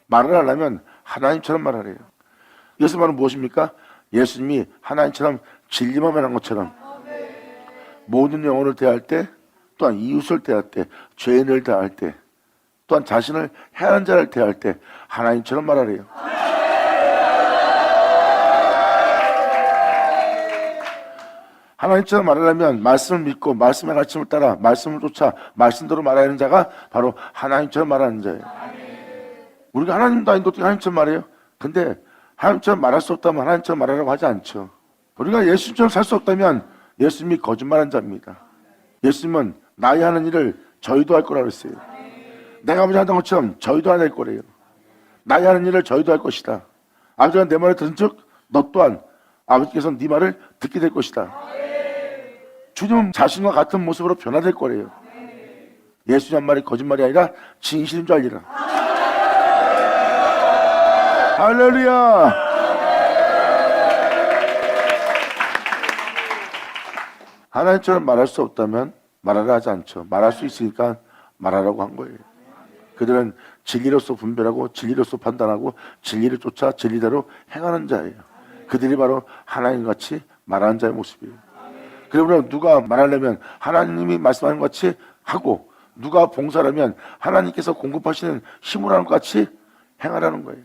말을 하려면 하나님처럼 말하래요. 이것의 말은 무엇입니까? 예수님이 하나님처럼 진리만 말한 것처럼 모든 영혼을 대할 때, 또한 이웃을 대할 때, 죄인을 대할 때, 또한 자신을 해하는 자를 대할 때 하나님처럼 말하래요. 하나님처럼 말하려면 말씀을 믿고 말씀의 가르침을 따라 말씀을 쫓아 말씀대로 말하는 자가 바로 하나님처럼 말하는 자예요. 우리가 하나님도 아닌데 어떻게 하나님처럼 말해요? 근데 하나님처럼 말할 수 없다면 하나님처럼 말하라고 하지 않죠. 우리가 예수님처럼 살 수 없다면 예수님이 거짓말한 자입니다. 예수님은 나이 하는 일을 저희도 할 거라고 했어요. 내가 아버지 하던 것처럼 저희도 해낼 거래요. 나이 하는 일을 저희도 할 것이다. 아버지가 내 말을 들은 즉 너 또한 아버지께서 네 말을 듣게 될 것이다. 주님은 자신과 같은 모습으로 변화될 거래요. 예수님 한 말이 거짓말이 아니라 진실인 줄 알리라. 할렐루야. 하나님처럼 말할 수 없다면 말하라 하지 않죠. 말할 수 있으니까 말하라고 한 거예요. 그들은 진리로서 분별하고 진리로서 판단하고 진리를 쫓아 진리대로 행하는 자예요. 그들이 바로 하나님같이 말하는 자의 모습이에요. 그러므로 누가 말하려면 하나님이 말씀하는 것 같이 하고, 누가 봉사하려면 하나님께서 공급하시는 힘으로 하는 것 같이 행하라는 거예요.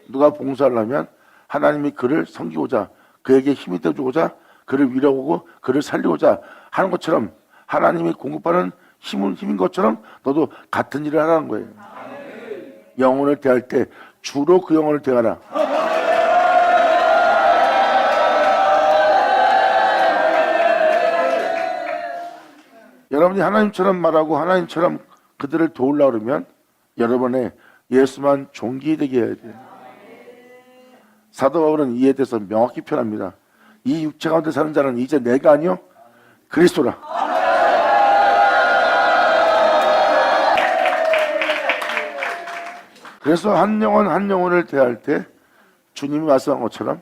누가 봉사하려면 하나님이 그를 섬기고자, 그에게 힘이 되어주고자, 그를 위로하고 그를 살리고자 하는 것처럼, 하나님이 공급하는 힘인 것처럼 너도 같은 일을 하라는 거예요. 영혼을 대할 때 주로 그 영혼을 대하라. 여러분이 하나님처럼 말하고 하나님처럼 그들을 도우려고 그러면 여러분의 예수만 존귀되게 해야 돼요. 사도 바울은 이에 대해서 명확히 표현합니다. 이 육체 가운데 사는 자는 이제 내가 아니요 그리스도라. 그래서 한 영혼 한 영혼을 대할 때 주님이 말씀한 것처럼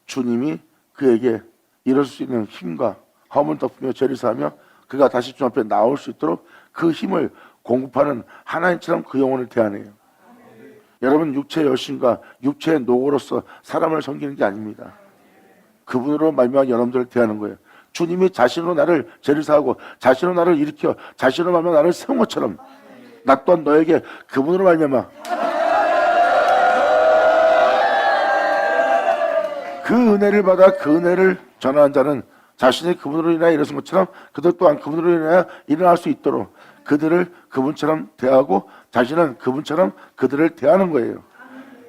주님이 그에게 일어설 수 있는 힘과 허물 덮으며 죄를 사하며 그가 다시 주님 앞에 나올 수 있도록 그 힘을 공급하는 하나님처럼 그 영혼을 대하네요. 여러분, 육체의 열심과 육체의 노고로서 사람을 섬기는 게 아닙니다. 그분으로 말미암아 여러분들을 대하는 거예요. 주님이 자신으로 나를 죄를 사하고 자신으로 나를 일으켜 자신으로 말미암아 나를 세운 것처럼 나 또한 너에게 그분으로 말미암아 그 은혜를 받아 그 은혜를 전하는 자는 자신이 그분으로 인하여 일어선 것처럼 그들 또한 그분으로 인하여 일어날 수 있도록 그들을 그분처럼 대하고 자신은 그분처럼 그들을 대하는 거예요.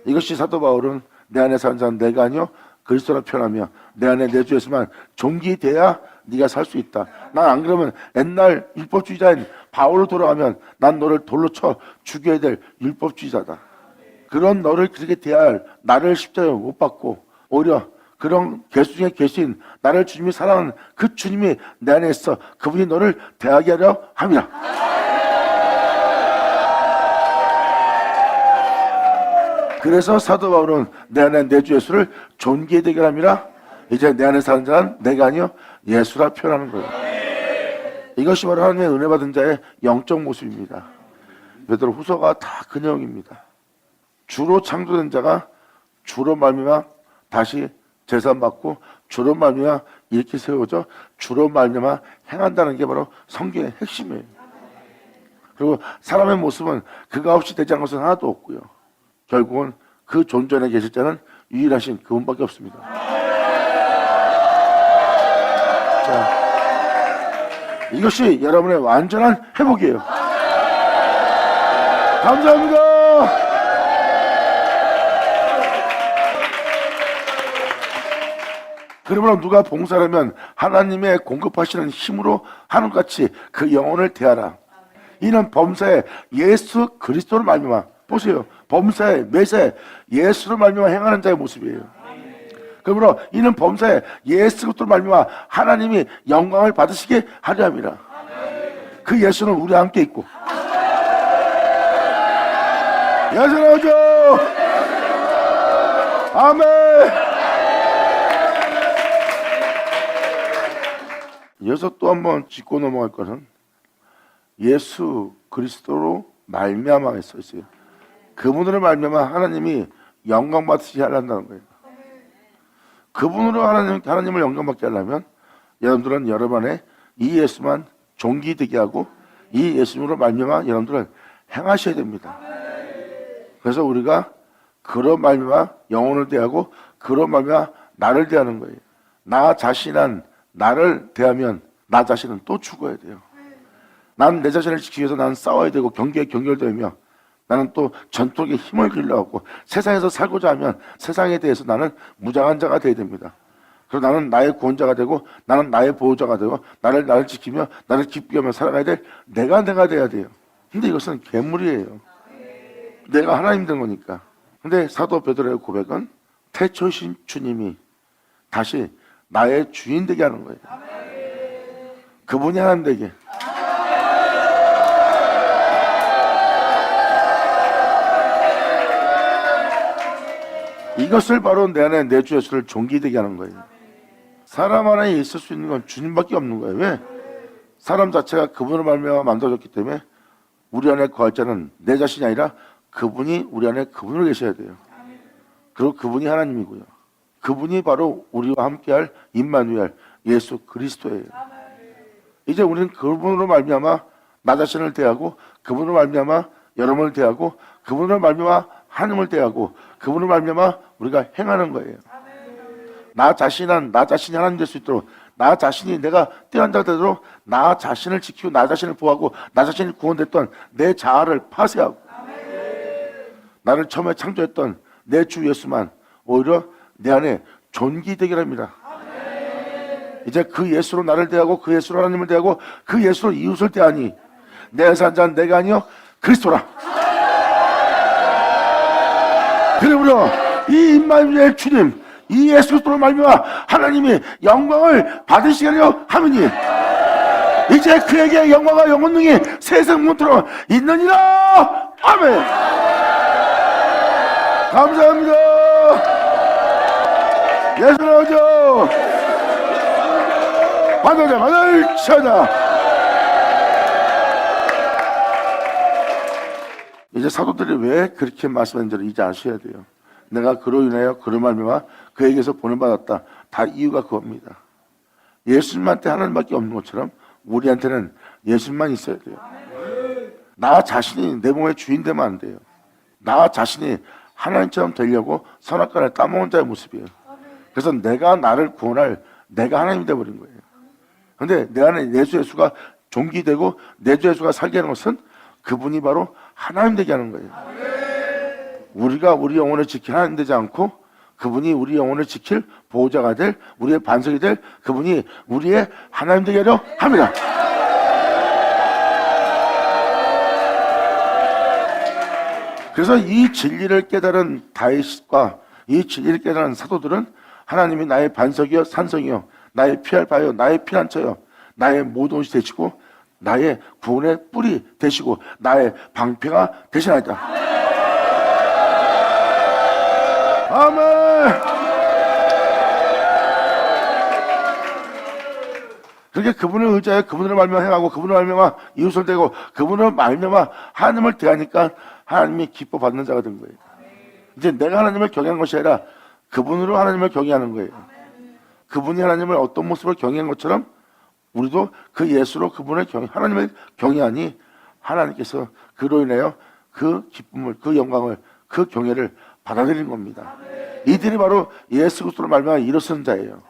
이것이 사도 바울은 내 안에 사는 자는 내가 아니요 그리스도라 표현하며 내 안에 내 주 예수만 존귀돼야 네가 살 수 있다. 난 안 그러면 옛날 율법주의자인 바울로 돌아가면 난 너를 돌로 쳐 죽여야 될 율법주의자다. 그런 너를 그렇게 대할 나를 십자가에 못 박고 오히려 그런 개수 중에 개수인 나를 주님이 사랑하는 그 주님이 내 안에 있어 그분이 너를 대하게 하려 함이라. 그래서 사도 바울은 내 안에 내 주 예수를 존귀되게 함이라. 이제 내 안에 사는 자는 내가 아니요 예수라 표현하는 거예요. 이것이 바로 하나님의 은혜 받은 자의 영적 모습입니다. 베드로 후서가 다 그 내용입니다. 주로 창조된 자가 주로 말미암아 다시 제사받고 주로 말미암아 이렇게 세워져 주로 말미암아 행한다는 게 바로 성경의 핵심이에요. 그리고 사람의 모습은 그가 없이 되지 않은 것은 하나도 없고요. 결국은 그 존전에 계실 자는 유일하신 그분밖에 없습니다. 자, 이것이 여러분의 완전한 회복이에요. 감사합니다. 그러므로 누가 봉사하면 하나님의 공급하시는 힘으로 하는 것 같이 그 영혼을 대하라. 이는 범사에 예수 그리스도를 말미암아 보세요. 범사에 매사에 예수를 말미암아 행하는 자의 모습이에요. 그러므로 이는 범사에 예수 그리스도를 말미암아 하나님이 영광을 받으시게 하려 함이라. 그 예수는 우리와 함께 있고 예수 오죠. 아멘. 여기서 또 한번 짚고 넘어갈 것은 예수 그리스도로 말미암아 했어요. 그분으로 말미암아 하나님이 영광 받으시게 하려는 거예요. 그분으로 하나님을 영광 받게 하려면 여러분들은 여러분 안에 이 예수만 존귀되게 하고 이 예수님으로 말미암아 여러분들은 행하셔야 됩니다. 그래서 우리가 그런 말미암아 영혼을 대하고 그런 말미암아 나를 대하는 거예요. 나 자신한 나를 대하면 나 자신은 또 죽어야 돼요. 나는 내 자신을 지키기 위해서 나는 싸워야 되고 경계에 경결되며 나는 또 전투에 힘을 길러갖고 세상에서 살고자 하면 세상에 대해서 나는 무장한 자가 되어야 됩니다. 그리고 나는 나의 구원자가 되고 나는 나의 보호자가 되고 나를 지키며 나를 기쁘게 하며 살아가야 될 내가 돼야 돼요. 근데 이것은 괴물이에요. 내가 하나님 된 거니까. 근데 사도 베드로의 고백은 태초신 주님이 다시 나의 주인 되게 하는 거예요. 그분이 하나님 되게. 이것을 바로 내 안에 내 주 예수를 존귀되게 하는 거예요. 사람 안에 있을 수 있는 건 주님밖에 없는 거예요. 왜? 사람 자체가 그분을 말미암아 만들어졌기 때문에 우리 안에 거할 자는 내 자신이 아니라 그분이 우리 안에 그분으로 계셔야 돼요. 그리고 그분이 하나님이고요. 그분이 바로 우리와 함께할 임마누엘 예수 그리스도예요. 이제 우리는 그분으로 말미암아 나 자신을 대하고 그분으로 말미암아 여러분을 대하고 그분으로 말미암아 하나님을 대하고 그분으로 말미암아 우리가 행하는 거예요. 나 자신이 하나님 될 수 있도록 나 자신이 내가 뛰어난 자 되도록 나 자신을 지키고 나 자신을 보호하고 나 자신이 구원됐던 내 자아를 파쇄하고 나를 처음에 창조했던 내 주 예수만 오히려 내 안에 존귀되게 합니다. 이제 그 예수로 나를 대하고 그 예수로 하나님을 대하고 그 예수로 이웃을 대하니 내 산 자는 내가 아니요 그리스도라. 그러므로 이 임마누엘 주님 이 예수 그리스도로 말미암아 하나님이 영광을 받으시려 하느니 이제 그에게 영광과 영원능이 세상 문토록 있느니라. 아멘. 감사합니다. 예수 나오죠. 받을 찾아. 이제 사도들이 왜 그렇게 말씀했는지를 이제 아셔야 돼요. 내가 그로 인하여 그로 말미암아 그에게서 보내받았다. 다 이유가 그겁니다. 예수님한테 하나님밖에 없는 것처럼 우리한테는 예수님만 있어야 돼요. 나 자신이 내 몸의 주인 되면 안 돼요. 나 자신이 하나님처럼 되려고 선악과를 따먹은 자의 모습이에요. 그래서 내가 나를 구원할 내가 하나님이 되어버린 거예요. 그런데 내 안에 내 주 예수가 존귀되고 내 주 예수가 살게 하는 것은 그분이 바로 하나님 되게 하는 거예요. 우리가 우리 영혼을 지킬 하나님 되지 않고 그분이 우리 영혼을 지킬 보호자가 될 우리의 반석이 될 그분이 우리의 하나님 되게 하려 합니다. 그래서 이 진리를 깨달은 다윗과 이 진리를 깨달은 사도들은 하나님이 나의 반석이요 산성이요 나의 피할 바요 나의 피난처요 나의 모든 것이 되시고 나의 구원의 뿔이 되시고 나의 방패가 되시나이다. 아멘. 그렇게 그분을 의지하여 그분을 말미암아 행하고 그분을 말미암아 이웃을 대고 그분을 말미암아 하나님을 대하니까 하나님이 기뻐 받는 자가 된 거예요. 이제 내가 하나님을 경외하는 것이 아니라 그분으로 하나님을 경외하는 거예요. 그분이 하나님을 어떤 모습으로 경외한 것처럼 우리도 그 예수로 그분을 하나님을 경외하니 하나님께서 그로 인하여 그 기쁨을 그 영광을 그 경외를 받아들이는 겁니다. 이들이 바로 예수 그리스도로 말미암아 일어선 자예요.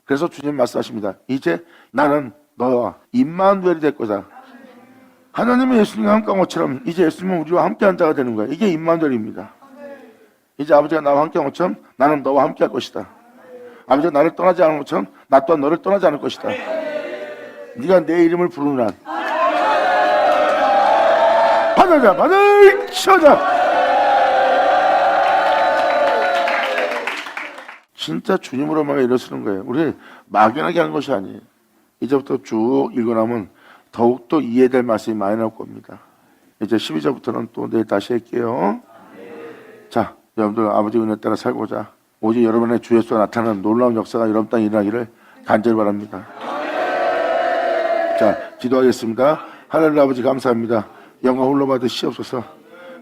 그래서 주님 말씀하십니다. 이제 나는 너와 임마누엘이 될 거다. 하나님은 예수님과 함께한 것처럼 이제 예수님은 우리와 함께한 자가 되는 거예요. 이게 임마누엘입니다. 이제 아버지가 나와 함께한 것처럼 나는 너와 함께할 것이다. 아버지가 나를 떠나지 않은 것처럼 나 또한 너를 떠나지 않을 것이다. 네가 내 이름을 부르는 한 받을 찾아. 진짜 주님으로만 일어서는 거예요. 우리 막연하게 하는 것이 아니에요. 이제부터 쭉 읽어나면 더욱더 이해될 말씀이 많이 나올 겁니다. 이제 12절부터는 또 내일 다시 할게요. 자, 여러분들 아버지 은혜 따라 살고자 오직 여러분의 주 예수가 나타나는 놀라운 역사가 여러분 땅에 일어나기를 간절히 바랍니다. 자, 기도하겠습니다. 하늘의 아버지 감사합니다. 영광 홀로 받으시옵소서.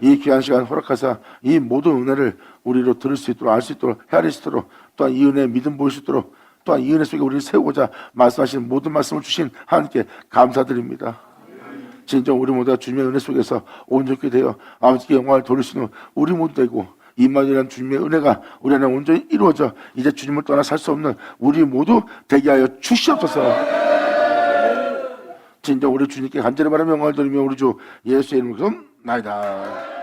이 귀한 시간 허락하사 이 모든 은혜를 우리로 들을 수 있도록 알 수 있도록 헤아릴 수 있도록 또한 이 은혜의 믿음 보일 수 있도록 또한 이 은혜 속에 우리를 세우고자 말씀하시는 모든 말씀을 주신 하나님께 감사드립니다. 진정 우리 모두가 주님의 은혜 속에서 온전히 되어 아버지께 영광을 돌릴 수 있는 우리 모두 되고 임마누엘이라는 주님의 은혜가 우리 안에 온전히 이루어져 이제 주님을 떠나 살 수 없는 우리 모두 되게 하여 주시옵소서. 진정 우리 주님께 간절히 바라며 영광을 돌리며 우리 주 예수의 이름으로 나이다.